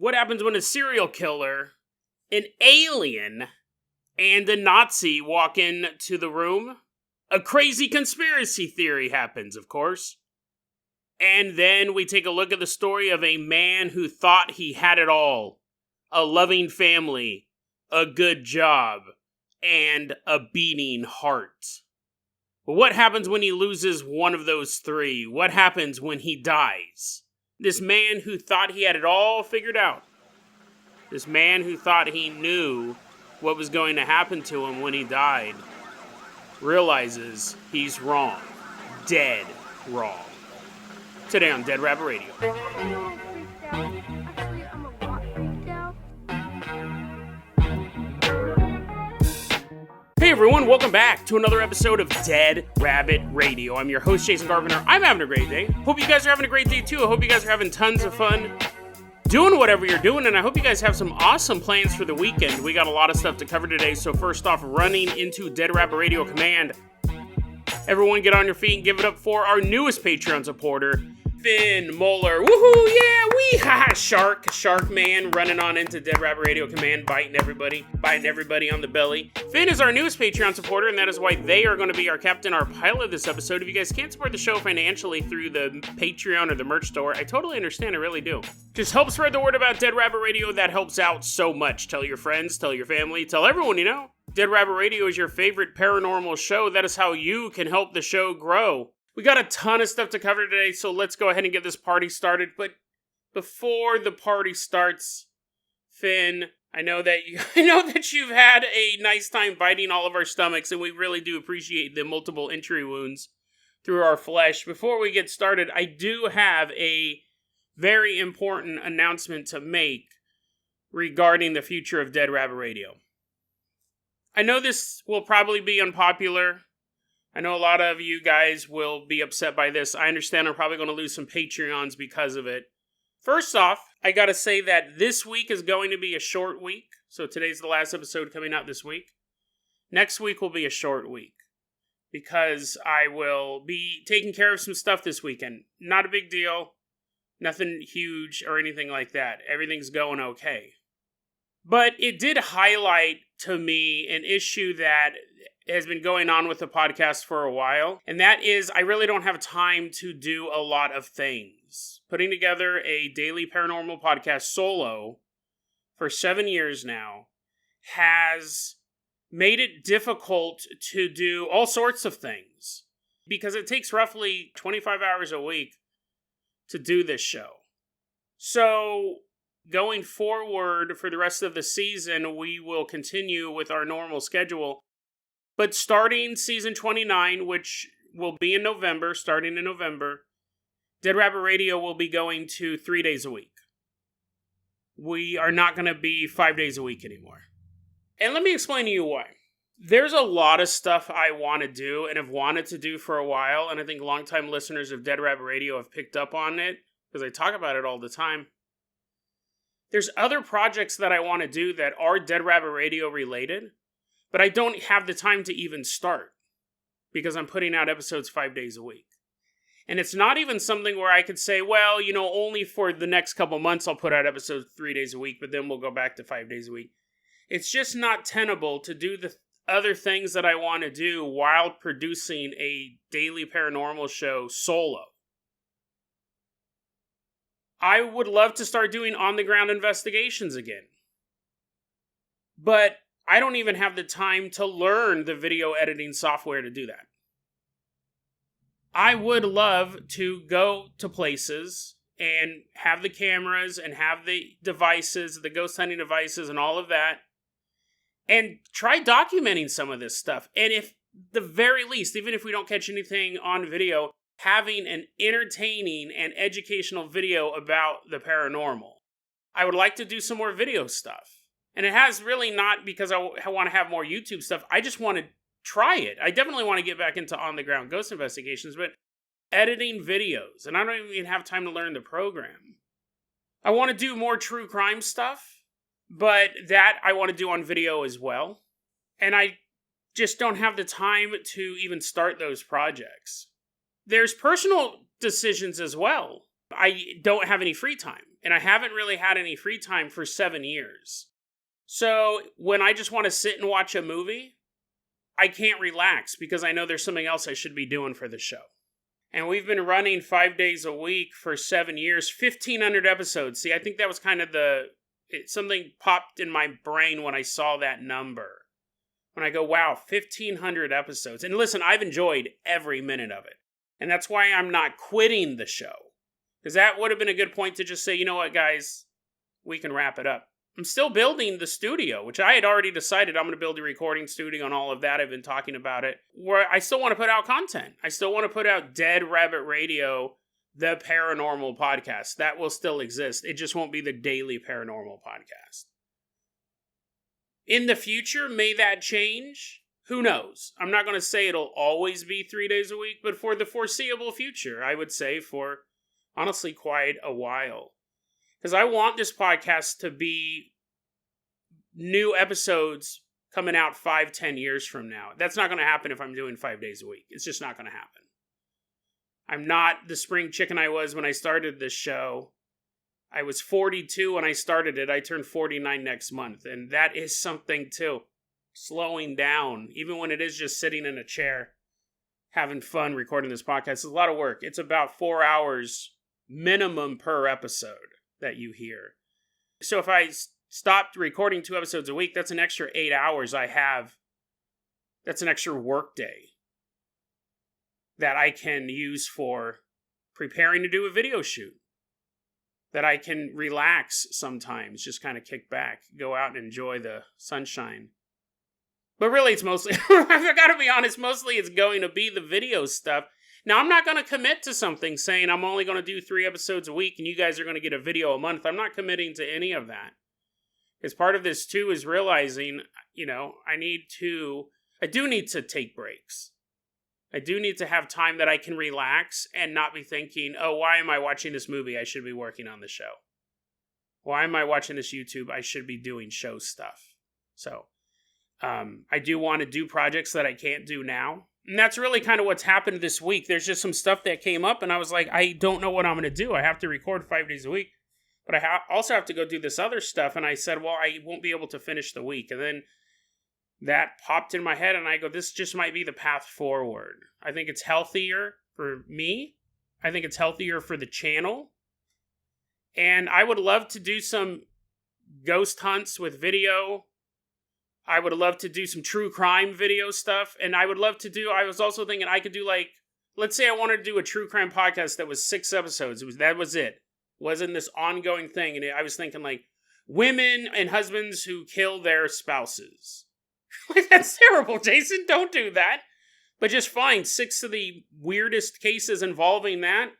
What happens when a serial killer, an alien, and a Nazi walk into the room? A crazy conspiracy theory happens, of course. And then we take a look at the story of a man who thought he had it all. A loving family, a good job, and a beating heart. But what happens when he loses one of those three? What happens when he dies? This man who thought he had it all figured out. This man who thought he knew what was going to happen to him when he died realizes he's wrong. Dead wrong. Today on Dead Rabbit Radio. Hey everyone, welcome back to another episode of Dead Rabbit Radio. I'm your host, Jason Garviner. I'm having a great day. Hope you guys are having a great day too. I hope you guys are having tons of fun doing whatever you're doing, and I hope you guys have some awesome plans for the weekend. We got a lot of stuff to cover today, so first off, running into Dead Rabbit Radio Command. Everyone get on your feet and give it up for our newest Patreon supporter, Finn Moeller. Woohoo, yeah, wee ha, Shark man running on into Dead Rabbit Radio Command, biting everybody on the belly. Finn is our newest Patreon supporter, and that is why they are going to be our captain, our pilot this episode. If you guys can't support the show financially through the Patreon or the merch store, I totally understand, I really do. Just help spread the word about Dead Rabbit Radio, that helps out so much. Tell your friends, tell your family, tell everyone you know. Dead Rabbit Radio is your favorite paranormal show. That is how you can help the show grow. We got a ton of stuff to cover today, so let's go ahead and get this party started. But before the party starts, Finn, I know that you've had a nice time biting all of our stomachs, and we really do appreciate the multiple entry wounds through our flesh. Before we get started, I do have a very important announcement to make regarding the future of Dead Rabbit Radio. I know this will probably be unpopular. I know a lot of you guys will be upset by this. I understand I'm probably going to lose some Patreons because of it. First off, I gotta say that this week is going to be a short week. So today's the last episode coming out this week. Next week will be a short week because I will be taking care of some stuff this weekend. Not a big deal. Nothing huge or anything like that. Everything's going okay. But it did highlight to me an issue that has been going on with the podcast for a while, and that is I really don't have time to do a lot of things. Putting together a daily paranormal podcast solo for 7 years now has made it difficult to do all sorts of things because it takes roughly 25 hours a week to do this show. So going forward for the rest of the season, we will continue with our normal schedule. But starting season 29, which will be in November, starting in November, Dead Rabbit Radio will be going to 3 days a week. We are not going to be 5 days a week anymore. And let me explain to you why. There's a lot of stuff I want to do and have wanted to do for a while, and I think longtime listeners of Dead Rabbit Radio have picked up on it, because I talk about it all the time. There's other projects that I want to do that are Dead Rabbit Radio related, but I don't have the time to even start because I'm putting out episodes 5 days a week. And it's not even something where I could say, well, only for the next couple months I'll put out episodes 3 days a week, but then we'll go back to 5 days a week. It's just not tenable to do the other things that I want to do while producing a daily paranormal show solo. I would love to start doing on-the-ground investigations again. But I don't even have the time to learn the video editing software to do that. I would love to go to places and have the cameras and have the devices, the ghost hunting devices and all of that, and try documenting some of this stuff. And if the very least, even if we don't catch anything on video, having an entertaining and educational video about the paranormal. I would like to do some more video stuff. And it has really not because I want to have more YouTube stuff. I just want to try it. I definitely want to get back into on-the-ground ghost investigations, but editing videos. And I don't even have time to learn the program. I want to do more true crime stuff, but that I want to do on video as well. And I just don't have the time to even start those projects. There's personal decisions as well. I don't have any free time. And I haven't really had any free time for 7 years. So when I just want to sit and watch a movie, I can't relax because I know there's something else I should be doing for the show. And we've been running 5 days a week for 7 years, 1,500 episodes. See, I think that was kind of something popped in my brain when I saw that number. When I go, wow, 1,500 episodes. And listen, I've enjoyed every minute of it. And that's why I'm not quitting the show. Because that would have been a good point to just say, you know what, guys, we can wrap it up. I'm still building the studio, which I had already decided I'm going to build a recording studio and all of that. I've been talking about it. Where I still want to put out content. I still want to put out Dead Rabbit Radio, the paranormal podcast. That will still exist. It just won't be the daily paranormal podcast. In the future, may that change? Who knows? I'm not going to say it'll always be 3 days a week, but for the foreseeable future, I would say for, honestly, quite a while. Because I want this podcast to be new episodes coming out 5-10 years from now. That's not going to happen if I'm doing 5 days a week. It's just not going to happen. I'm not the spring chicken I was when I started this show. I was 42 when I started it. I turned 49 next month. And that is something too. Slowing down. Even when it is just sitting in a chair, having fun recording this podcast. It's a lot of work. It's about 4 hours minimum per episode that you hear. So if I stopped recording 2 episodes a week, that's an extra 8 hours I have. That's an extra work day that I can use for preparing to do a video shoot. That I can relax sometimes, just kind of kick back, go out and enjoy the sunshine. But really, it's mostly, I've got to be honest, mostly it's going to be the video stuff. Now, I'm not going to commit to something saying I'm only going to do 3 episodes a week and you guys are going to get a video a month. I'm not committing to any of that. Because part of this, too, is realizing, I do need to take breaks. I do need to have time that I can relax and not be thinking, oh, why am I watching this movie? I should be working on the show. Why am I watching this YouTube? I should be doing show stuff. So, I do want to do projects that I can't do now. And that's really kind of what's happened this week. There's just some stuff that came up and I was like, I don't know what I'm going to do. I have to record 5 days a week. But I also have to go do this other stuff. And I said, well, I won't be able to finish the week. And then that popped in my head and I go, this just might be the path forward. I think it's healthier for me. I think it's healthier for the channel. And I would love to do some ghost hunts with video. I would love to do some true crime video stuff. And I would love to I was also thinking I could do let's say I wanted to do a true crime podcast that was 6 episodes. That was it. Wasn't this ongoing thing. And I was thinking women and husbands who kill their spouses. That's terrible, Jason. Don't do that. But just find 6 of the weirdest cases involving that.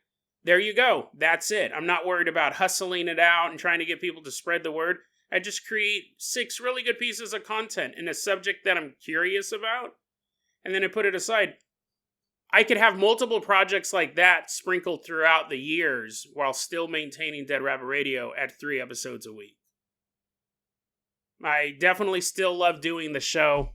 There you go. That's it. I'm not worried about hustling it out and trying to get people to spread the word. I just create 6 really good pieces of content in a subject that I'm curious about. And then I put it aside. I could have multiple projects like that sprinkled throughout the years while still maintaining Dead Rabbit Radio at 3 episodes a week. I definitely still love doing the show.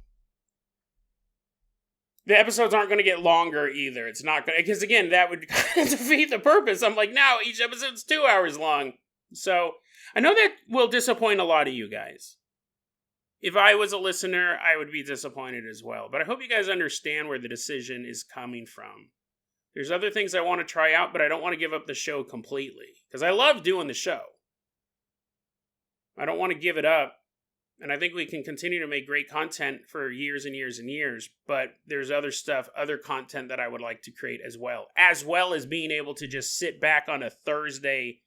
The episodes aren't going to get longer either. It's not going to, because again, that would defeat the purpose. I'm like, now each episode's 2 hours long. So I know that will disappoint a lot of you guys. If I was a listener, I would be disappointed as well. But I hope you guys understand where the decision is coming from. There's other things I want to try out, but I don't want to give up the show completely. Because I love doing the show. I don't want to give it up. And I think we can continue to make great content for years and years and years. But there's other stuff, other content that I would like to create as well. As well as being able to just sit back on a Thursday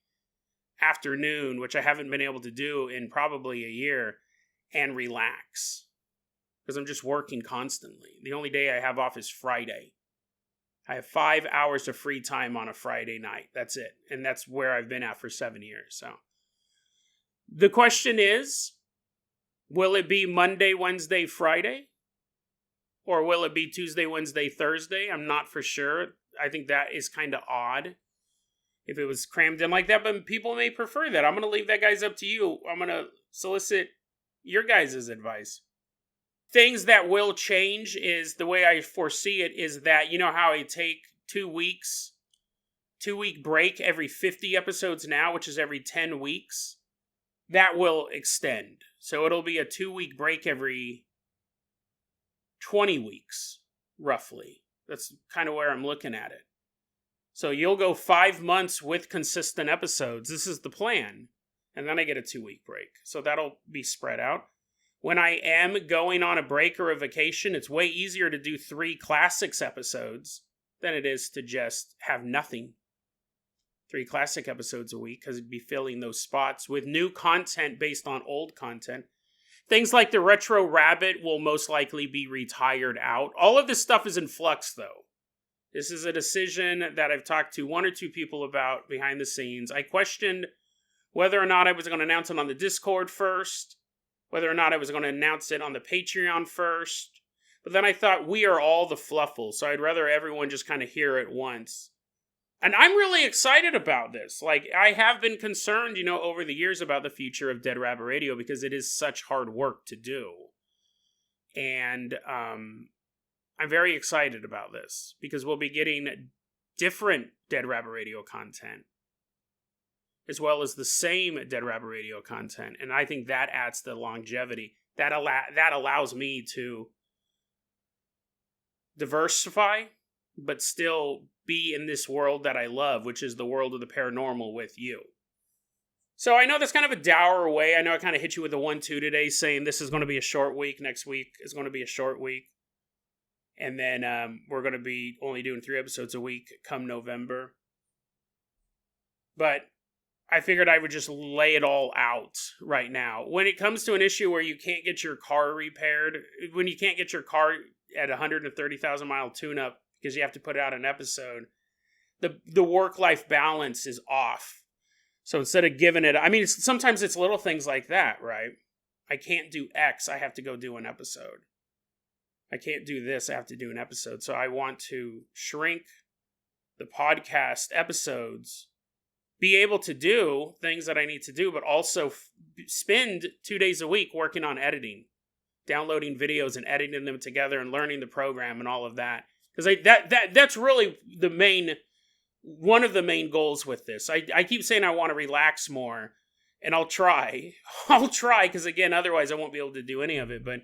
afternoon, which I haven't been able to do in probably a year, and relax. Because I'm just working constantly. The only day I have off is Friday. I have 5 hours of free time on a Friday night. That's it. And that's where I've been at for 7 years. So the question is, will it be Monday, Wednesday, Friday? Or will it be Tuesday, Wednesday, Thursday? I'm not for sure. I think that is kind of odd if it was crammed in like that. But people may prefer that. I'm going to leave that, guys, up to you. I'm going to solicit your guys' advice. Things that will change is the way I foresee it is that, you know how I take 2 weeks 2-week break every 50 episodes now, which is every 10 weeks. That will extend. So it'll be a 2-week break every 20 weeks, roughly. That's kind of where I'm looking at it. So you'll go 5 months with consistent episodes. This is the plan. And then I get a 2-week break. So that'll be spread out. When I am going on a break or a vacation, it's way easier to do 3 classics episodes than it is to just have nothing. 3 classic episodes a week, because it'd be filling those spots with new content based on old content. Things like the Retro Rabbit will most likely be retired out. All of this stuff is in flux, though. This is a decision that I've talked to 1 or 2 people about behind the scenes. I questioned whether or not I was going to announce it on the Discord first, whether or not I was going to announce it on the Patreon first. But then I thought, we are all the fluffle, so I'd rather everyone just kind of hear it once. And I'm really excited about this. Like, I have been concerned, over the years about the future of Dead Rabbit Radio because it is such hard work to do. And I'm very excited about this because we'll be getting different Dead Rabbit Radio content as well as the same Dead Rabbit Radio content. And I think that adds to the longevity. That allows me to diversify, but still be in this world that I love, which is the world of the paranormal with you. So I know that's kind of a dour way. I know I kind of hit you with a 1-2 today saying this is going to be a short week. Next week is going to be a short week. And then we're going to be only doing 3 episodes a week come November. But I figured I would just lay it all out right now. When it comes to an issue where you can't get your car repaired, when you can't get your car at 130,000 mile tune-up because you have to put out an episode, the work-life balance is off. So instead of giving it, sometimes it's little things like that, right? I can't do X, I have to go do an episode. I can't do this, I have to do an episode. So I want to shrink the podcast episodes, be able to do things that I need to do, but also spend 2 days a week working on editing, downloading videos and editing them together and learning the program and all of that. Because that's really one of the main goals with this. I keep saying I want to relax more, and I'll try. Because again, otherwise I won't be able to do any of it. But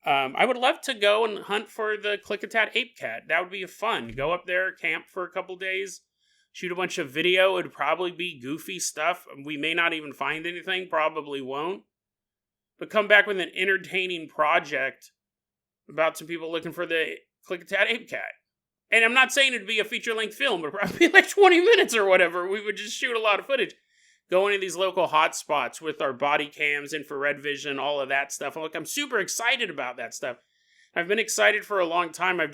I would love to go and hunt for the Klickitat Ape Cat. That would be fun. Go up there, camp for a couple days, shoot a bunch of video. It would probably be goofy stuff. We may not even find anything. Probably won't. But come back with an entertaining project about some people looking for the Klickitat Ape Cat. And I'm not saying it'd be a feature-length film. It would probably be like 20 minutes or whatever. We would just shoot a lot of footage. Go into these local hotspots with our body cams, infrared vision, all of that stuff. I'm super excited about that stuff. I've been excited for a long time. I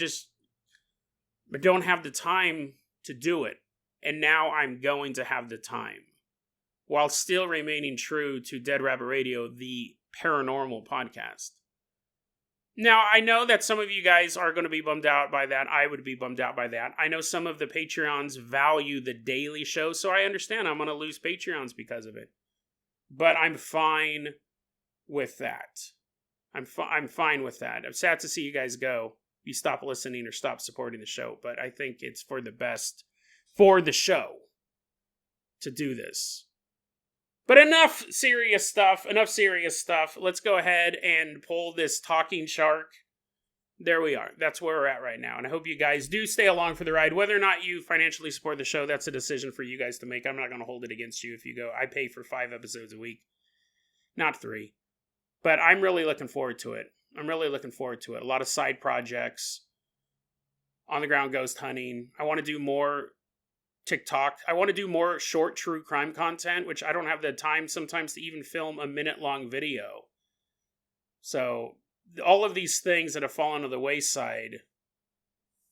don't have the time to do it. And now I'm going to have the time. While still remaining true to Dead Rabbit Radio, the paranormal podcast. Now, I know that some of you guys are going to be bummed out by that. I would be bummed out by that. I know some of the Patreons value the daily show, so I understand I'm going to lose Patreons because of it. But I'm fine with that. I'm fine with that. I'm sad to see you guys go. You stop listening or stop supporting the show, but I think it's for the best for the show to do this. But enough serious stuff. Let's go ahead and pull this talking shark. There we are. That's where we're at right now. And I hope you guys do stay along for the ride. Whether or not you financially support the show, that's a decision for you guys to make. I'm not going to hold it against you if you go, I pay for 5 episodes a week. Not 3. But I'm really looking forward to it. A lot of side projects. On the ground ghost hunting. I want to do more TikTok. I want to do more short true crime content, which I don't have the time sometimes to even film a minute-long video. So, all of these things that have fallen to the wayside,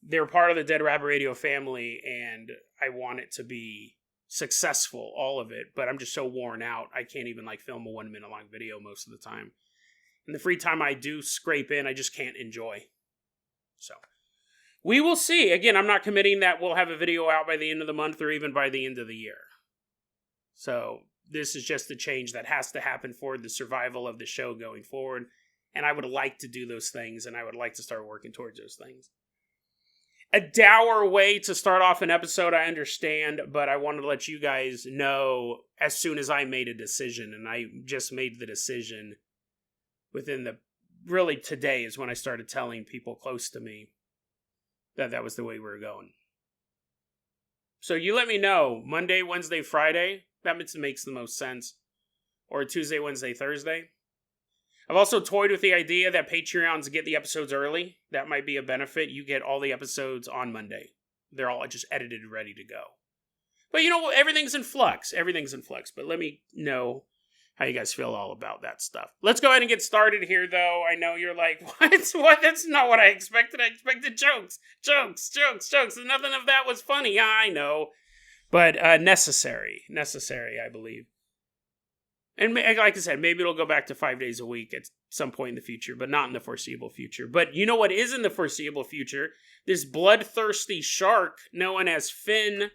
they're part of the Dead Rabbit Radio family, and I want it to be successful, all of it, but I'm just so worn out, I can't even film a 1 minute long video most of the time. And the free time I do scrape in, I just can't enjoy. So, we will see. Again, I'm not committing that we'll have a video out by the end of the month or even by the end of the year. So, this is just a change that has to happen for the survival of the show going forward. And I would like to do those things, and I would like to start working towards those things. a dour way to start off an episode, I understand, but I wanted to let you guys know as soon as I made a decision, and I just made the decision really today is when I started telling people close to me that was the way we were going. So you let me know, Monday, Wednesday, Friday, that makes the most sense, or Tuesday, Wednesday, Thursday. I've also toyed with the idea that Patreons get the episodes early. That might be a benefit. You get all the episodes on Monday. They're all just edited and ready to go. But everything's in flux. But let me know how you guys feel all about that stuff. Let's go ahead and get started here, though. I know you're like, what? That's not what I expected. I expected jokes. And nothing of that was funny. Yeah, I know. But necessary, I believe. And like I said, maybe it'll go back to 5 days a week at some point in the future, but not in the foreseeable future. But you know what is in the foreseeable future? This bloodthirsty shark known as Finn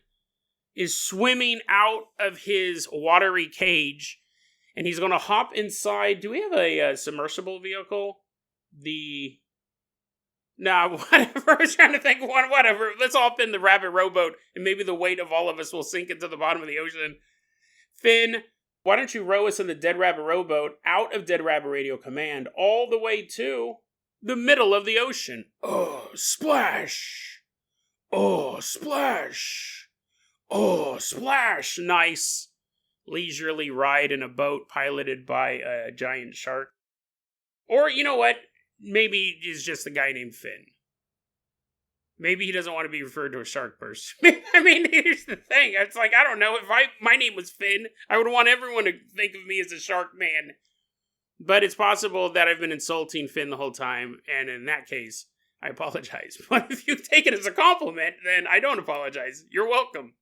is swimming out of his watery cage, and he's going to hop inside. Do we have a submersible vehicle? Whatever. I was trying to think of one. Whatever. Let's hop in the rabbit rowboat, and maybe the weight of all of us will sink into the bottom of the ocean. Finn, why don't you row us in the Dead Rabbit rowboat out of Dead Rabbit Radio Command all the way to the middle of the ocean? Oh, splash! Oh, splash! Oh, splash! Nice leisurely ride in a boat piloted by a giant shark. Or, you know what? Maybe he's just a guy named Finn. Maybe he doesn't want to be referred to as Shark Burst. I mean, here's the thing. It's like, I don't know. If my name was Finn, I would want everyone to think of me as a shark man. But it's possible that I've been insulting Finn the whole time, and in that case, I apologize. But if you take it as a compliment, then I don't apologize. You're welcome.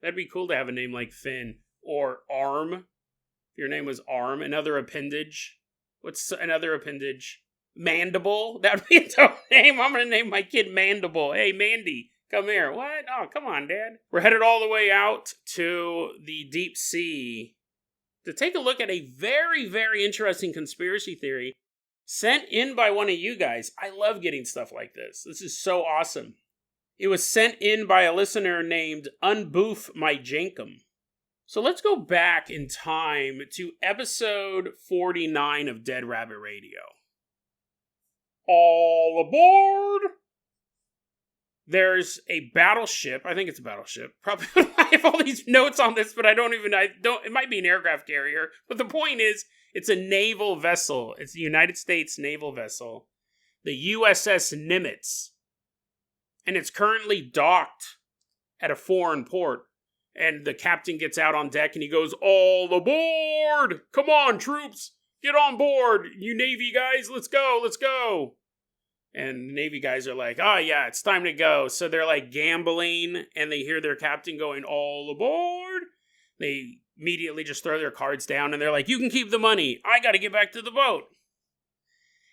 That'd be cool to have a name like Finn. Or Arm. If your name was Arm. Another appendage. What's another appendage? Mandible? That would be a dope name. I'm going to name my kid Mandible. Hey, Mandy, come here. What? Oh, come on, Dad. We're headed all the way out to the deep sea to take a look at a very, very interesting conspiracy theory sent in by one of you guys. I love getting stuff like this. This is so awesome. It was sent in by a listener named Unboof My Jankum. So let's go back in time to episode 49 of Dead Rabbit Radio. All aboard! There's a battleship. I think it's a battleship. Probably I have all these notes on this, but it might be an aircraft carrier. But the point is, it's a naval vessel. It's the United States naval vessel. The USS Nimitz. And it's currently docked at a foreign port. And the captain gets out on deck and he goes, all aboard! Come on, troops! Get on board! You Navy guys, let's go! And the Navy guys are like, oh yeah, it's time to go. So they're like gambling and they hear their captain going, all aboard! They immediately just throw their cards down and they're like, you can keep the money. I gotta get back to the boat.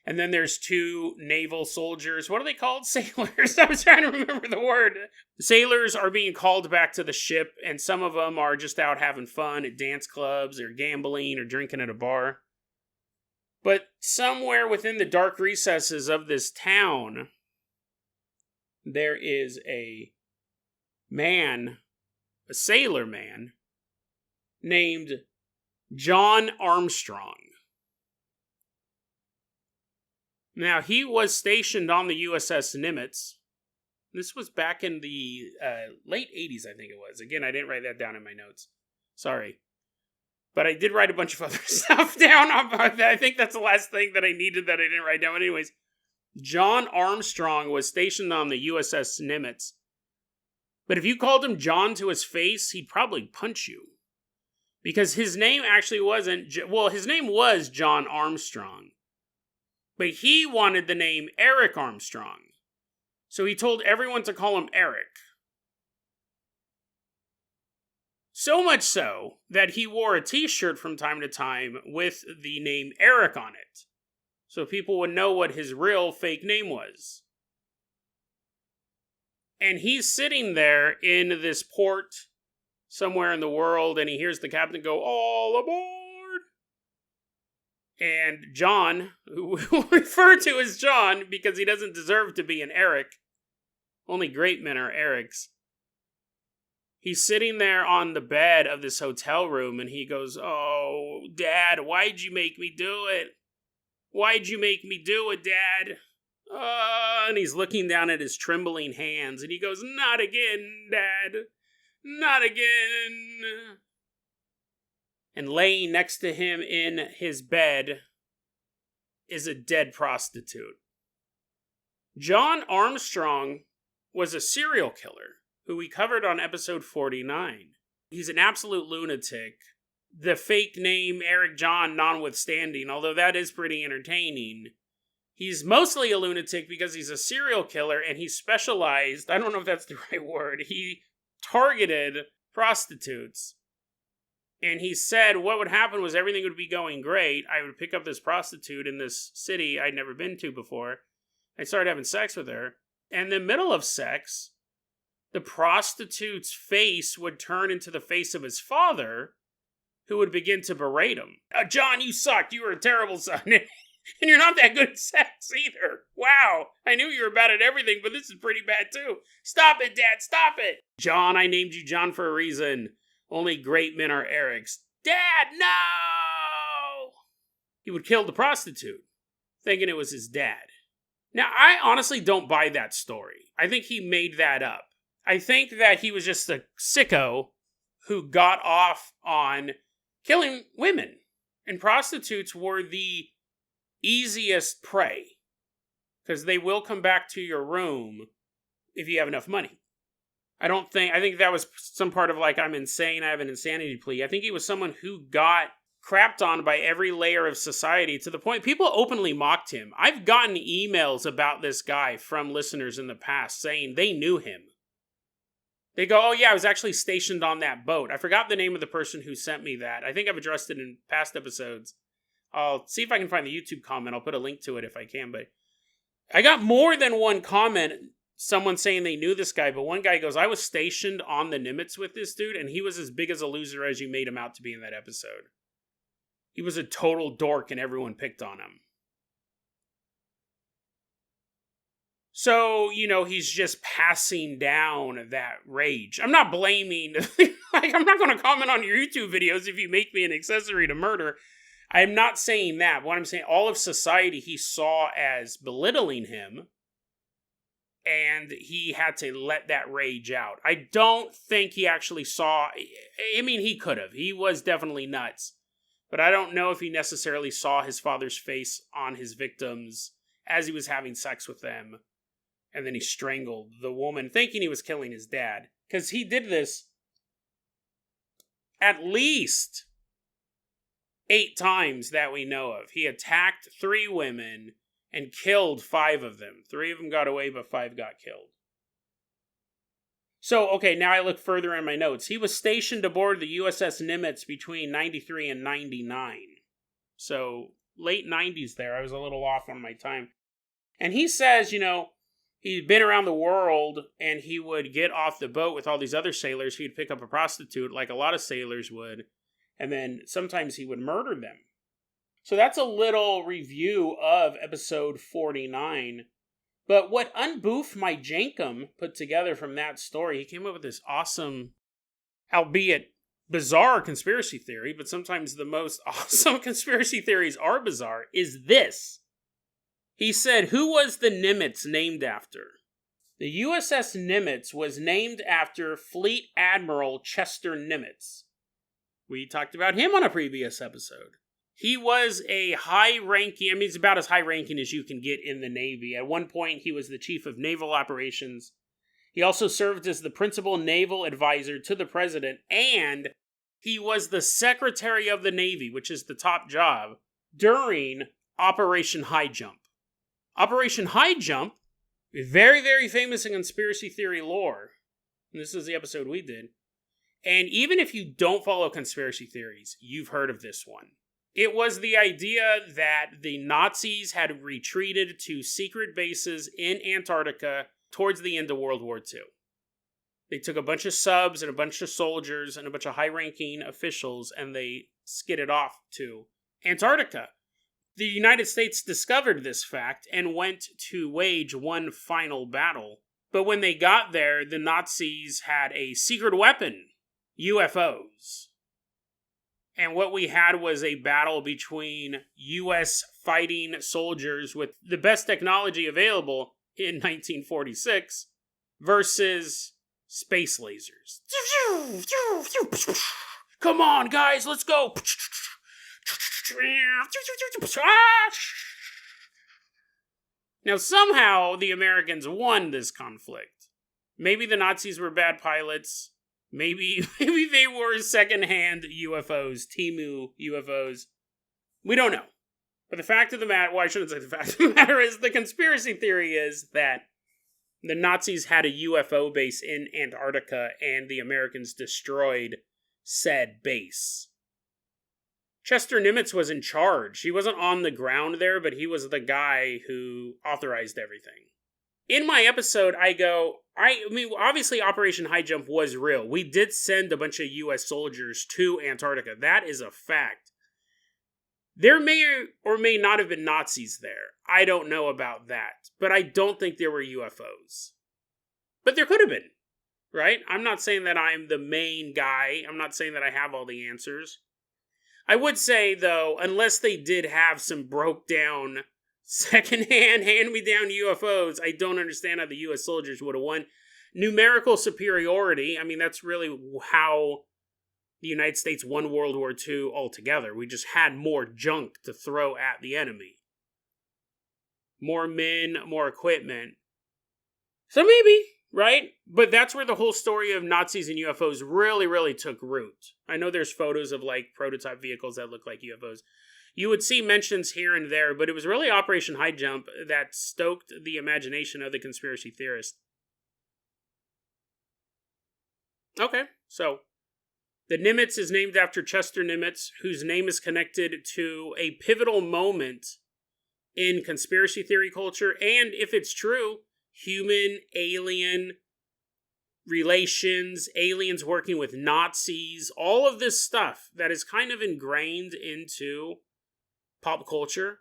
And then there's two naval soldiers. What are they called? Sailors. I was trying to remember the word. Sailors are being called back to the ship, and some of them are just out having fun at dance clubs or gambling or drinking at a bar. But somewhere within the dark recesses of this town, there is a sailor man, named John Armstrong. Now, he was stationed on the USS Nimitz. This was back in the late 80s, I think it was. Again, I didn't write that down in my notes. Sorry. But I did write a bunch of other stuff down about that. I think that's the last thing that I needed that I didn't write down. Anyways, John Armstrong was stationed on the USS Nimitz. But if you called him John to his face, he'd probably punch you. Because his name actually his name was John Armstrong. But he wanted the name Eric Armstrong. So he told everyone to call him Eric. So much so that he wore a t-shirt from time to time with the name Eric on it. So people would know what his real fake name was. And he's sitting there in this port somewhere in the world, and he hears the captain go, all aboard! And John, who we'll refer to as John because he doesn't deserve to be an Eric, Only great men are Eric's. He's sitting there on the bed of this hotel room and he goes, "Oh, Dad, why'd you make me do it? Why'd you make me do it, Dad?" And he's looking down at his trembling hands and he goes, "Not again, Dad. Not again." And laying next to him in his bed is a dead prostitute. John Armstrong was a serial killer who we covered on episode 49. He's an absolute lunatic. The fake name Eric John notwithstanding, although that is pretty entertaining. He's mostly a lunatic because he's a serial killer and he specialized, I don't know if that's the right word, he targeted prostitutes. And he said what would happen was everything would be going great. I would pick up this prostitute in this city I'd never been to before. I started having sex with her. And in the middle of sex, the prostitute's face would turn into the face of his father, who would begin to berate him. "John, you sucked. You were a terrible son. And you're not that good at sex either. Wow, I knew you were bad at everything, but this is pretty bad too. Stop it, Dad, stop it. John, I named you John for a reason. Only great men are Eric's." "Dad, no!" He would kill the prostitute, thinking it was his dad. Now, I honestly don't buy that story. I think he made that up. I think that he was just a sicko who got off on killing women. And prostitutes were the easiest prey. Because they will come back to your room if you have enough money. I think that was some part of like, I'm insane, I have an insanity plea. I think he was someone who got crapped on by every layer of society to the point people openly mocked him. I've gotten emails about this guy from listeners in the past saying they knew him. They go, "Oh yeah, I was actually stationed on that boat." I forgot the name of the person who sent me that. I think I've addressed it in past episodes. I'll see if I can find the YouTube comment. I'll put a link to it if I can, but I got more than one comment, someone saying they knew this guy, but one guy goes, "I was stationed on the Nimitz with this dude, and he was as big as a loser as you made him out to be in that episode. He was a total dork, and everyone picked on him." So, he's just passing down that rage. I'm not blaming, I'm not going to comment on your YouTube videos if you make me an accessory to murder. I'm not saying that. What I'm saying, all of society he saw as belittling him, and he had to let that rage out. I don't think he actually saw, he could have. He was definitely nuts. But I don't know if he necessarily saw his father's face on his victims as he was having sex with them. And then he strangled the woman, thinking he was killing his dad. Because he did this at least 8 times that we know of. He attacked 3 women and killed 5 of them. 3 of them got away, but 5 got killed. So, okay, now I look further in my notes. He was stationed aboard the USS Nimitz between 93 and 99. So, late 90s there. I was a little off on my time. And he says, he'd been around the world, and he would get off the boat with all these other sailors. He'd pick up a prostitute, like a lot of sailors would, and then sometimes he would murder them. So that's a little review of episode 49. But what Unboof My Jankum put together from that story, he came up with this awesome, albeit bizarre conspiracy theory, but sometimes the most awesome conspiracy theories are bizarre, is this. He said, who was the Nimitz named after? The USS Nimitz was named after Fleet Admiral Chester Nimitz. We talked about him on a previous episode. He was a high-ranking, he's about as high-ranking as you can get in the Navy. At one point, he was the Chief of Naval Operations. He also served as the Principal Naval Advisor to the President, and he was the Secretary of the Navy, which is the top job, during Operation Highjump. Operation Highjump, very, very famous in conspiracy theory lore. And this is the episode we did. And even if you don't follow conspiracy theories, you've heard of this one. It was the idea that the Nazis had retreated to secret bases in Antarctica towards the end of World War II. They took a bunch of subs and a bunch of soldiers and a bunch of high-ranking officials, and they skidded off to Antarctica. The United States discovered this fact and went to wage one final battle. But when they got there, the Nazis had a secret weapon, UFOs. And what we had was a battle between U.S. fighting soldiers with the best technology available in 1946 versus space lasers. Come on, guys, let's go. Now, somehow, the Americans won this conflict. Maybe the Nazis were bad pilots. Maybe they were secondhand UFOs, Timu UFOs. We don't know. But the fact of the matter, well, I shouldn't say the fact of the matter is, the conspiracy theory is that the Nazis had a UFO base in Antarctica and the Americans destroyed said base. Chester Nimitz was in charge. He wasn't on the ground there, but he was the guy who authorized everything. In my episode, I mean, obviously Operation Highjump was real. We did send a bunch of U.S. soldiers to Antarctica. That is a fact. There may or may not have been Nazis there. I don't know about that. But I don't think there were UFOs. But there could have been, right? I'm not saying that I'm the main guy. I'm not saying that I have all the answers. I would say, though, unless they did have some broke down, secondhand, hand-me-down UFOs, I don't understand how the U.S. soldiers would have won. Numerical superiority, I mean, that's really how the United States won World War II altogether. We just had more junk to throw at the enemy. More men, more equipment. So maybe, right? But that's where the whole story of Nazis and UFOs really, really took root. I know there's photos of, like, prototype vehicles that look like UFOs. You would see mentions here and there, but it was really Operation Highjump that stoked the imagination of the conspiracy theorists. Okay, so the Nimitz is named after Chester Nimitz, whose name is connected to a pivotal moment in conspiracy theory culture, and if it's true, human-alien relations, aliens working with Nazis, all of this stuff that is kind of ingrained into pop culture.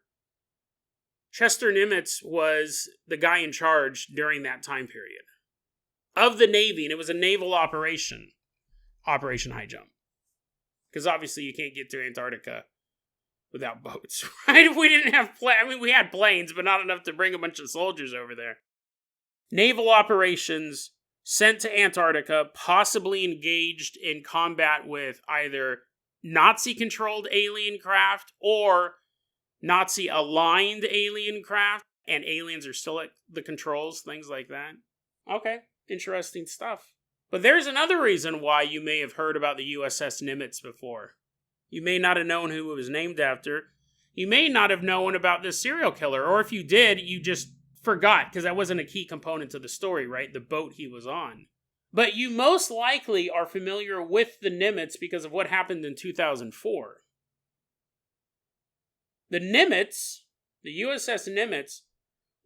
Chester Nimitz was the guy in charge during that time period of the Navy, and it was a naval operation, Operation Highjump. Because obviously you can't get to Antarctica without boats, right? We didn't have we had planes, but not enough to bring a bunch of soldiers over there. Naval operations sent to Antarctica, possibly engaged in combat with either Nazi-controlled alien craft or Nazi-aligned alien craft, and aliens are still at the controls, things like that. Okay, interesting stuff. But there's another reason why you may have heard about the USS Nimitz before. You may not have known who it was named after. You may not have known about this serial killer, or if you did, you just forgot, because that wasn't a key component to the story, right? The boat he was on. But you most likely are familiar with the Nimitz because of what happened in 2004. The Nimitz, the USS Nimitz,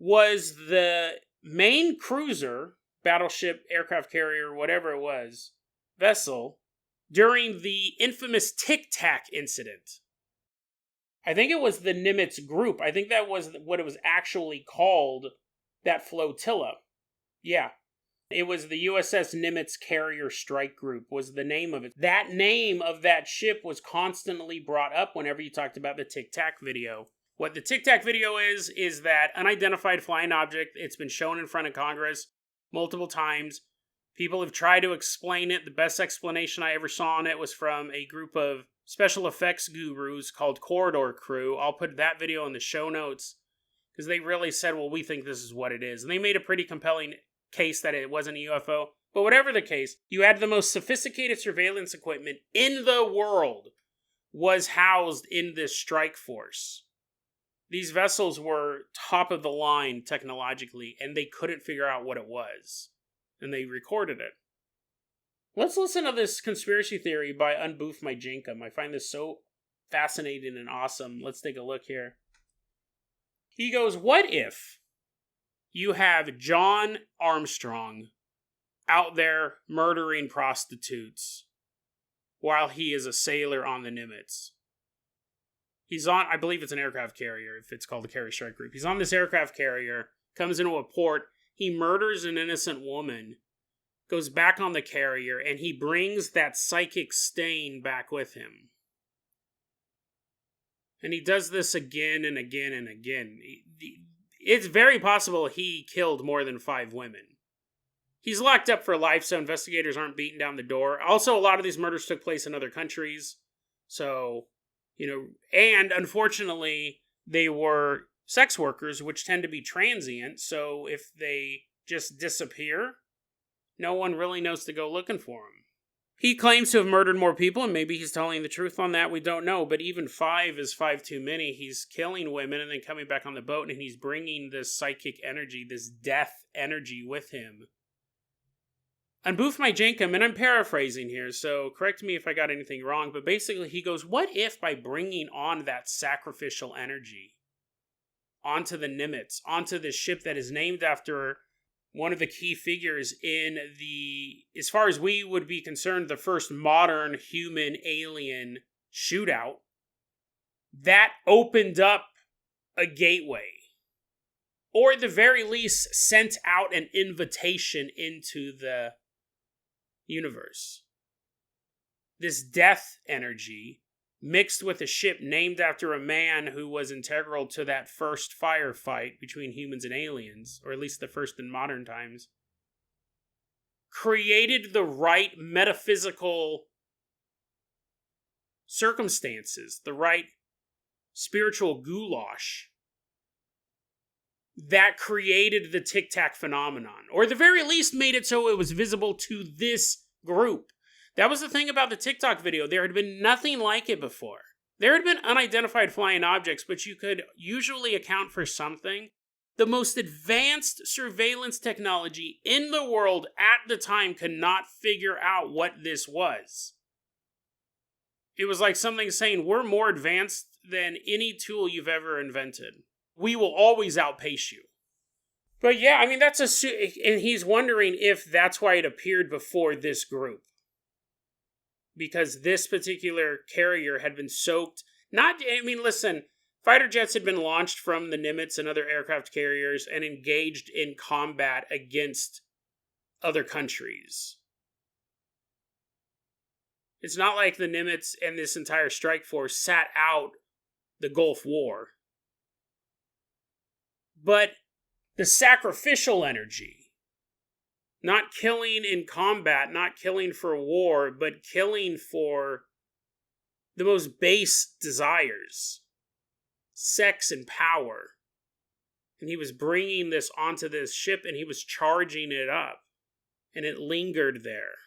was the main cruiser, battleship, aircraft carrier, whatever it was, vessel, during the infamous Tic Tac incident. I think it was the Nimitz group. I think that was what it was actually called, that flotilla. Yeah. It was the USS Nimitz Carrier Strike Group was the name of it. That name of that ship was constantly brought up whenever you talked about the Tic Tac video. What the Tic Tac video is that unidentified flying object. It's been shown in front of Congress multiple times. People have tried to explain it. The best explanation I ever saw on it was from a group of special effects gurus called Corridor Crew. I'll put that video in the show notes because they really said, well, we think this is what it is. And they made a pretty compelling case that it wasn't a UFO. But whatever the case, you had the most sophisticated surveillance equipment in the world was housed in this strike force. These vessels were top of the line technologically, and they couldn't figure out what it was. And they recorded it. Let's listen to this conspiracy theory by Unboof My Jinkum. I find this so fascinating and awesome. Let's take a look here. He goes, what if you have John Armstrong out there murdering prostitutes while he is a sailor on the Nimitz? He's on, I believe it's an aircraft carrier, if it's called the Carrier Strike Group. He's on this aircraft carrier, comes into a port. He murders an innocent woman, goes back on the carrier, and he brings that psychic stain back with him. And he does this again and again and again. It's very possible he killed more than 5 women. He's locked up for life, so investigators aren't beating down the door. Also, a lot of these murders took place in other countries. So, and unfortunately, they were sex workers, which tend to be transient. So if they just disappear, no one really knows to go looking for them. He claims to have murdered more people, and maybe he's telling the truth on that. We don't know. But even 5 is 5 too many. He's killing women and then coming back on the boat, and he's bringing this psychic energy, this death energy with him. And Boof My Jankum, and I'm paraphrasing here, so correct me if I got anything wrong, but basically he goes, what if by bringing on that sacrificial energy onto the Nimitz, onto the ship that is named after one of the key figures in as far as we would be concerned, the first modern human-alien shootout, that opened up a gateway. Or at the very least, sent out an invitation into the universe. This death energy, mixed with a ship named after a man who was integral to that first firefight between humans and aliens, or at least the first in modern times, created the right metaphysical circumstances, the right spiritual goulash that created the Tic Tac phenomenon, or at the very least made it so it was visible to this group. That was the thing about the TikTok video. There had been nothing like it before. There had been unidentified flying objects, but you could usually account for something. The most advanced surveillance technology in the world at the time could not figure out what this was. It was like something saying, we're more advanced than any tool you've ever invented. We will always outpace you. But yeah, I mean, and he's wondering if that's why it appeared before this group. Because this particular carrier had been soaked. Listen, fighter jets had been launched from the Nimitz and other aircraft carriers and engaged in combat against other countries. It's not like the Nimitz and this entire strike force sat out the Gulf War. But the sacrificial energy, not killing in combat, not killing for war, but killing for the most base desires, sex and power. And he was bringing this onto this ship and he was charging it up. And it lingered there.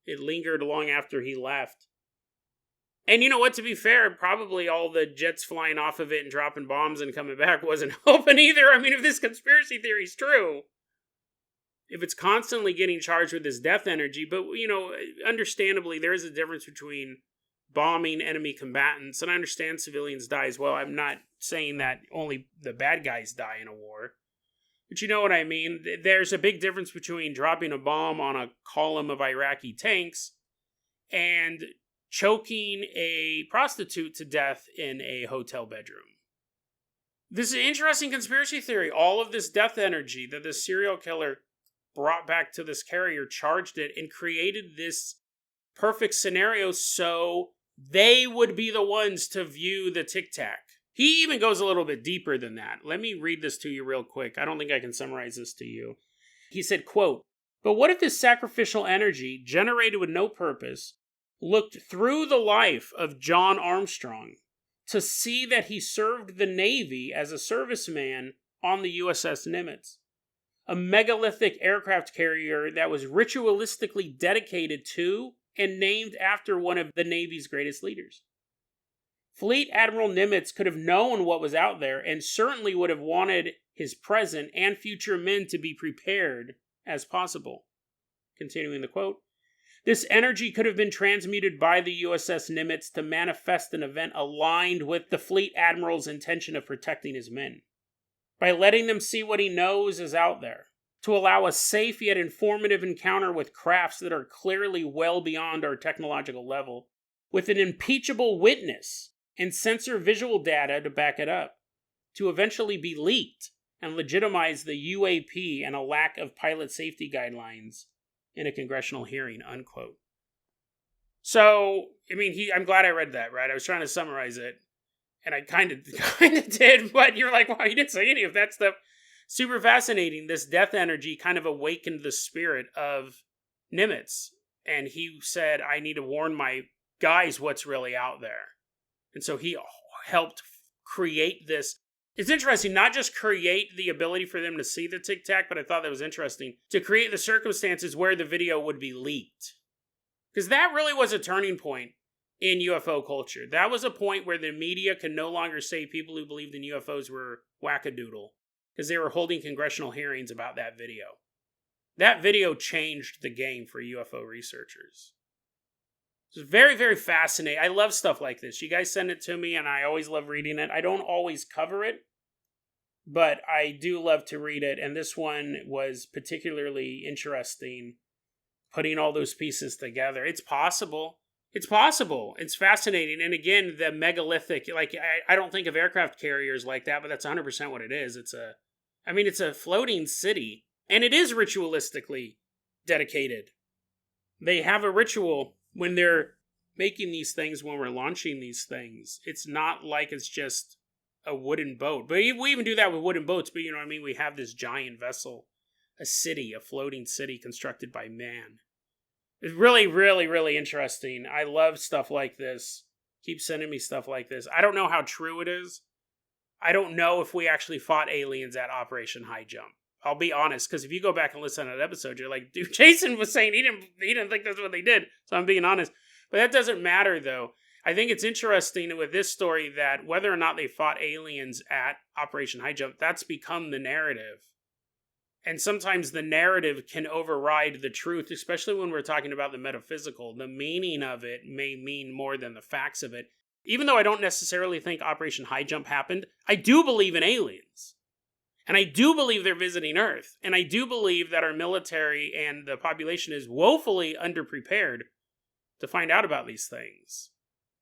It lingered long after he left. And you know what, to be fair, probably all the jets flying off of it and dropping bombs and coming back wasn't open either. I mean, if this conspiracy theory is true, if it's constantly getting charged with this death energy, but, understandably, there is a difference between bombing enemy combatants, and I understand civilians die as well. I'm not saying that only the bad guys die in a war. But you know what I mean? There's a big difference between dropping a bomb on a column of Iraqi tanks and choking a prostitute to death in a hotel bedroom. This is an interesting conspiracy theory. All of this death energy that this serial killer brought back to this carrier, charged it, and created this perfect scenario so they would be the ones to view the Tic Tac. He even goes a little bit deeper than that. Let me read this to you real quick. I don't think I can summarize this to you. He said, quote, "But what if this sacrificial energy, generated with no purpose, looked through the life of John Armstrong to see that he served the Navy as a serviceman on the USS Nimitz, a megalithic aircraft carrier that was ritualistically dedicated to and named after one of the Navy's greatest leaders. Fleet Admiral Nimitz could have known what was out there and certainly would have wanted his present and future men to be prepared as possible." Continuing the quote, "This energy could have been transmuted by the USS Nimitz to manifest an event aligned with the Fleet Admiral's intention of protecting his men, by letting them see what he knows is out there, to allow a safe yet informative encounter with crafts that are clearly well beyond our technological level, with an impeachable witness and sensor visual data to back it up, to eventually be leaked and legitimize the UAP and a lack of pilot safety guidelines in a congressional hearing, unquote. So, I mean, I'm glad I read that, right? I was trying to summarize it, and I kind of did, but you're like, wow, you didn't say any of that stuff. Super fascinating. This death energy kind of awakened the spirit of Nimitz, and he said, I need to warn my guys what's really out there. And so he helped create this. It's interesting, not just create the ability for them to see the Tic Tac, but I thought that was interesting, to create the circumstances where the video would be leaked. Because that really was a turning point in UFO culture. That was a point where the media could no longer say people who believed in UFOs were wackadoodle, because they were holding congressional hearings about that video. That video changed the game for UFO researchers. It's very, very fascinating. I love stuff like this. You guys send it to me, and I always love reading it. I don't always cover it, but I do love to read it. And this one was particularly interesting, putting all those pieces together. It's possible. It's possible. It's fascinating. And again, the megalithic, like, I don't think of aircraft carriers like that, but that's 100% what it is. It's a floating city, and it is ritualistically dedicated. They have a ritual when they're making these things, when we're launching these things. It's not like it's just a wooden boat. But we even do that with wooden boats, but you know what I mean? We have this giant vessel, a city, a floating city constructed by man. It's really, really, really interesting. I love stuff like this. Keep sending me stuff like this. I don't know how true it is. I don't know if we actually fought aliens at Operation Highjump. I'll be honest, because if you go back and listen to that episode, you're like, dude, Jason was saying he didn't think that's what they did. So I'm being honest. But that doesn't matter, though. I think it's interesting with this story that whether or not they fought aliens at Operation Highjump, that's become the narrative. And sometimes the narrative can override the truth, especially when we're talking about the metaphysical. The meaning of it may mean more than the facts of it. Even though I don't necessarily think Operation Highjump happened, I do believe in aliens. And I do believe they're visiting Earth. And I do believe that our military and the population is woefully underprepared to find out about these things.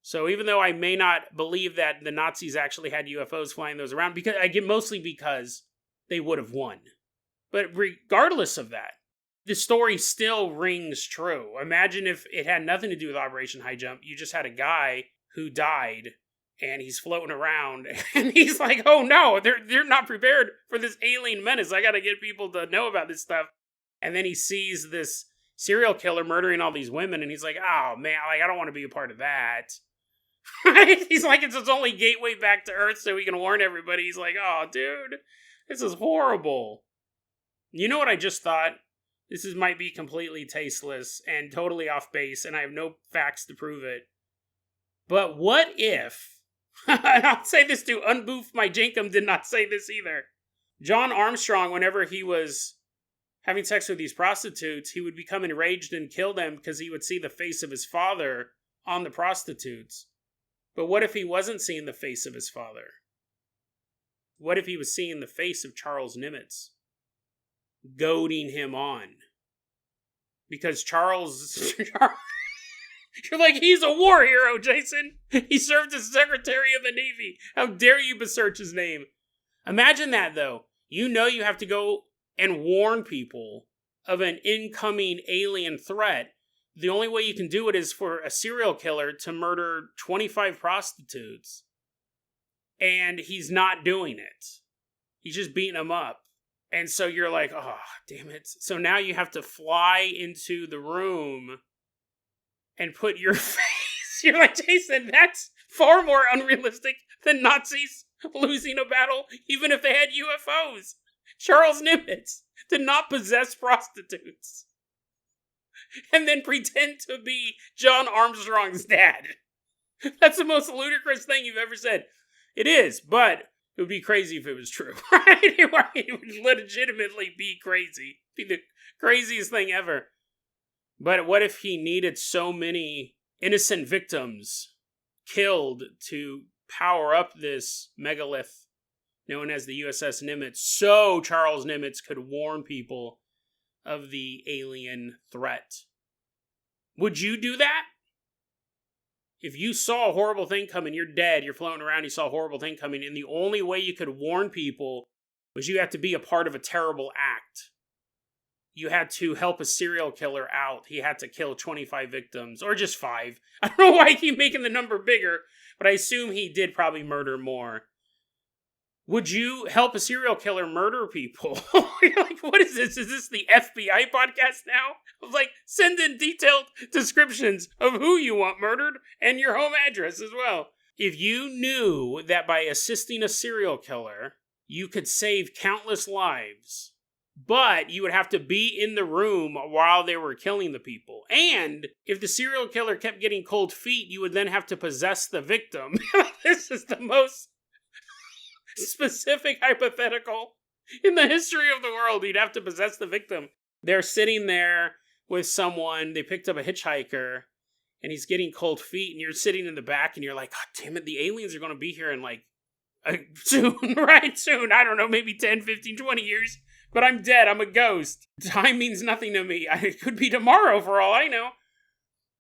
So even though I may not believe that the Nazis actually had UFOs flying those around, mostly because they would have won. But regardless of that, the story still rings true. Imagine if it had nothing to do with Operation Highjump. You just had a guy who died, and he's floating around, and he's like, oh no, they're not prepared for this alien menace. I gotta get people to know about this stuff. And then he sees this serial killer murdering all these women, and he's like, oh man, I don't want to be a part of that. Right? He's like, it's his only gateway back to Earth so he can warn everybody. He's like, oh dude, this is horrible. You know what I just thought? Might be completely tasteless and totally off base, and I have no facts to prove it. But what if, and I'll say this too, Unboof My Jinkum did not say this either. John Armstrong, whenever he was having sex with these prostitutes, he would become enraged and kill them because he would see the face of his father on the prostitutes. But what if he wasn't seeing the face of his father? What if he was seeing the face of Charles Nimitz, goading him on? Because Charles... You're like, he's a war hero, Jason. He served as Secretary of the Navy. How dare you besmirch his name? Imagine that, though. You know you have to go and warn people of an incoming alien threat. The only way you can do it is for a serial killer to murder 25 prostitutes. And he's not doing it. He's just beating them up. And so you're like, oh, damn it. So now you have to fly into the room and put your face. You're like, Jason, that's far more unrealistic than Nazis losing a battle, even if they had UFOs. Charles Nimitz did not possess prostitutes. And then pretend to be John Armstrong's dad. That's the most ludicrous thing you've ever said. It is, but it would be crazy if it was true, right? It would legitimately be crazy. It'd be the craziest thing ever. But what if he needed so many innocent victims killed to power up this megalith known as the USS Nimitz, so Charles Nimitz could warn people of the alien threat? Would you do that? If you saw a horrible thing coming, you're dead, you're floating around, you saw a horrible thing coming, and the only way you could warn people was you had to be a part of a terrible act. You had to help a serial killer out. He had to kill 25 victims, or just 5. I don't know why I keep making the number bigger, but I assume he did probably murder more. Would you help a serial killer murder people? You're like, what is this? Is this the FBI podcast now? I was like, send in detailed descriptions of who you want murdered and your home address as well. If you knew that by assisting a serial killer, you could save countless lives, but you would have to be in the room while they were killing the people. And if the serial killer kept getting cold feet, you would then have to possess the victim. This is the most specific hypothetical in the history of the world. You'd have to possess the victim. They're sitting there with someone. They picked up a hitchhiker, and he's getting cold feet, and you're sitting in the back, and you're like, God damn it, the aliens are going to be here in like soon, right? Soon. I don't know, maybe 10, 15, 20 years. But I'm dead. I'm a ghost. Time means nothing to me. It could be tomorrow for all I know.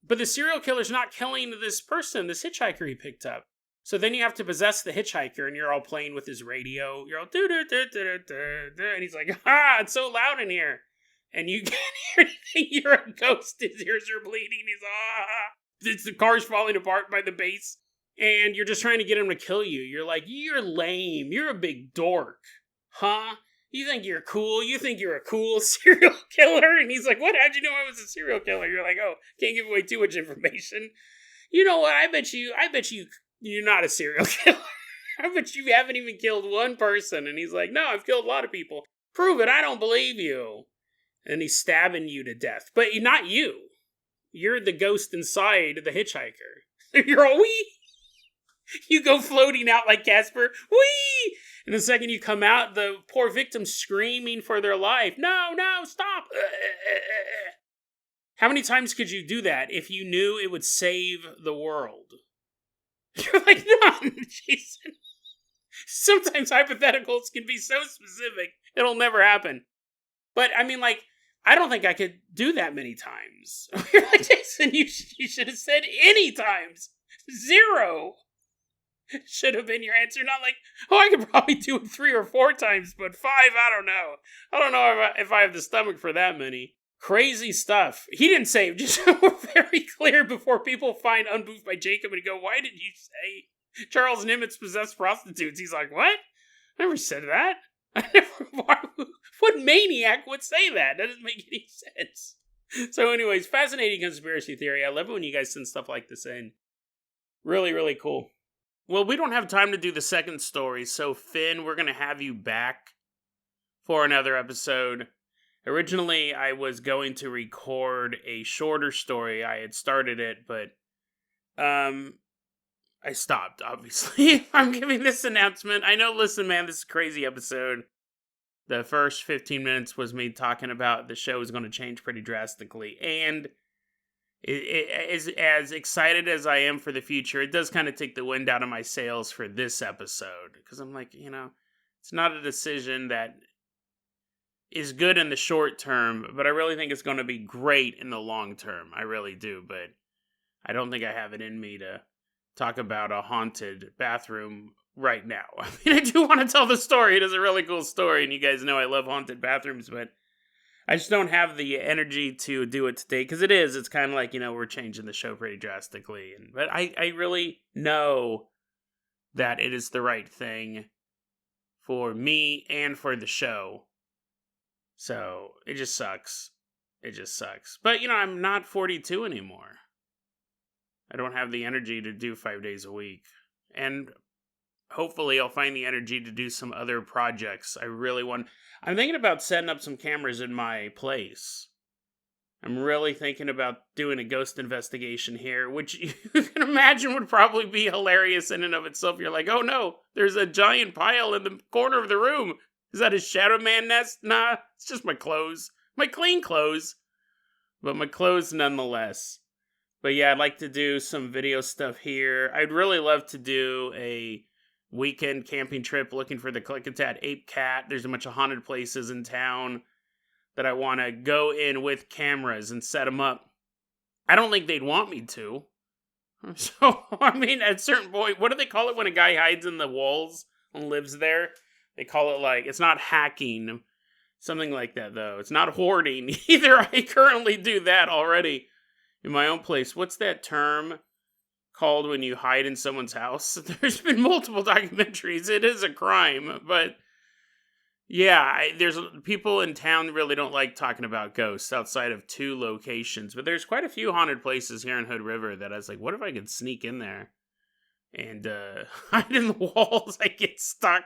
But the serial killer's not killing this person, this hitchhiker he picked up. So then you have to possess the hitchhiker, and you're all playing with his radio. You're all and he's like, it's so loud in here. And you can't hear anything. You're a ghost. His ears are bleeding. He's the car's falling apart by the base. And you're just trying to get him to kill you. You're like, you're lame. You're a big dork. Huh? You think you're cool? You think you're a cool serial killer? And he's like, what? How'd you know I was a serial killer? You're like, oh, can't give away too much information. You know what? I bet you you're not a serial killer. I bet you haven't even killed one person. And he's like, no, I've killed a lot of people. Prove it. I don't believe you. And he's stabbing you to death. But not you. You're the ghost inside the hitchhiker. You're all wee. You go floating out like Casper. Wee! And the second you come out, the poor victim's screaming for their life. No, stop. How many times could you do that if you knew it would save the world? You're like, none, Jason. Sometimes hypotheticals can be so specific, it'll never happen. But, I mean, like, I don't think I could do that many times. You're like, Jason, you should have said any times. 0 should have been your answer. Not like, I could probably do it 3 or 4 times, but 5, I don't know. I don't know if I have the stomach for that many. Crazy stuff. He didn't say, just so we're very clear before people find Unboofed by Jacob and go, why did you say Charles Nimitz possessed prostitutes? He's like, what? I never said that. What maniac would say that? That doesn't make any sense. So anyways, fascinating conspiracy theory. I love it when you guys send stuff like this in. Really, really cool. Well, we don't have time to do the second story, so Finn, we're going to have you back for another episode. Originally, I was going to record a shorter story. I had started it, but I stopped, obviously. I'm giving this announcement. I know, listen, man, this is a crazy episode. The first 15 minutes was me talking about the show is going to change pretty drastically. And as excited as I am for the future, it does kind of take the wind out of my sails for this episode. Because I'm like, it's not a decision that is good in the short term, but I really think it's going to be great in the long term. I really do, but I don't think I have it in me to talk about a haunted bathroom right now. I mean, I do want to tell the story. It is a really cool story, and you guys know I love haunted bathrooms, but I just don't have the energy to do it today, because it's kind of like, we're changing the show pretty drastically. But I really know that it is the right thing for me and for the show. So, it just sucks. It just sucks. But, I'm not 42 anymore. I don't have the energy to do 5 days a week. And hopefully I'll find the energy to do some other projects. I'm thinking about setting up some cameras in my place. I'm really thinking about doing a ghost investigation here, which you can imagine would probably be hilarious in and of itself. You're like, oh no, there's a giant pile in the corner of the room. Is that a Shadow Man nest? Nah, it's just my clothes. My clean clothes. But my clothes nonetheless. But yeah, I'd like to do some video stuff here. I'd really love to do a weekend camping trip looking for the Klickitat Ape Cat. There's a bunch of haunted places in town that I want to go in with cameras and set them up. I don't think they'd want me to. So, I mean, at a certain point, what do they call it when a guy hides in the walls and lives there? They call it like, it's not hacking, something like that though. It's not hoarding either. I currently do that already in my own place. What's that term called when you hide in someone's house? There's been multiple documentaries. It is a crime, but yeah, there's people in town really don't like talking about ghosts outside of 2 locations, but there's quite a few haunted places here in Hood River that I was like, what if I could sneak in there and hide in the walls? I get stuck.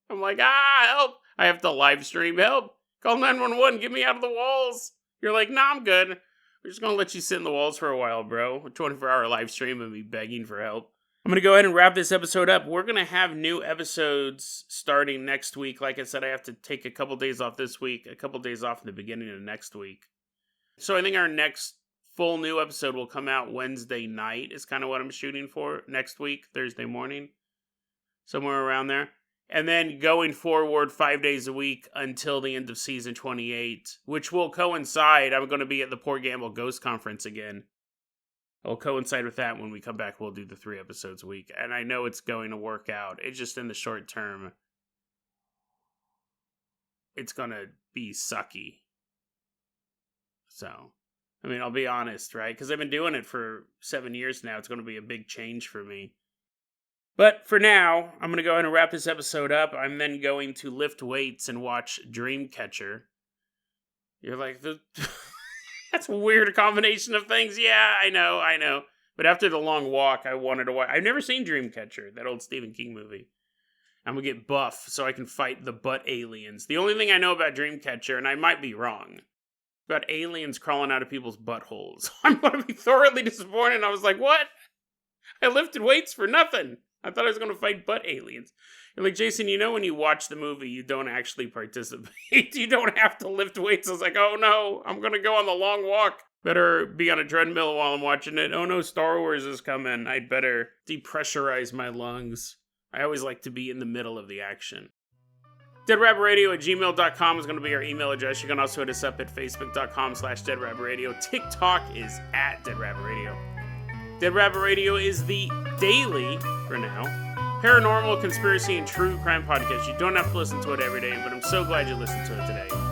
I'm like, help! I have to live stream, help! Call 911, get me out of the walls! You're like, nah, I'm good. We're just gonna let you sit in the walls for a while, bro. A 24-hour live stream and me begging for help. I'm gonna go ahead and wrap this episode up. We're gonna have new episodes starting next week. Like I said, I have to take a couple days off this week, a couple days off in the beginning of next week. So I think our next full new episode will come out Wednesday night, is kind of what I'm shooting for next week, Thursday morning. Somewhere around there. And then going forward 5 days a week until the end of season 28, which will coincide. I'm going to be at the Poor Gamble Ghost Conference again. It'll coincide with that. When we come back, we'll do the 3 episodes a week. And I know it's going to work out. It's just in the short term, it's going to be sucky. So, I mean, I'll be honest, right? Because I've been doing it for 7 years now. It's going to be a big change for me. But for now, I'm going to go ahead and wrap this episode up. I'm then going to lift weights and watch Dreamcatcher. You're like, that's a weird combination of things. Yeah, I know. But after the long walk, I wanted to watch. I've never seen Dreamcatcher, that old Stephen King movie. I'm going to get buff so I can fight the butt aliens. The only thing I know about Dreamcatcher, and I might be wrong, about aliens crawling out of people's buttholes. I'm going to be thoroughly disappointed. I was like, what? I lifted weights for nothing. I thought I was going to fight butt aliens. You're like, Jason, you know when you watch the movie, you don't actually participate. You don't have to lift weights. I was like, oh no, I'm going to go on the long walk. Better be on a treadmill while I'm watching it. Oh no, Star Wars is coming. I'd better depressurize my lungs. I always like to be in the middle of the action. DeadRabbitRadio@gmail.com is going to be our email address. You can also hit us up at Facebook.com/DeadRabbitRadio. TikTok is @DeadRabbitRadio. Dead Rabbit Radio is the daily, for now, paranormal, conspiracy, and true crime podcast. You don't have to listen to it every day, but I'm so glad you listened to it today.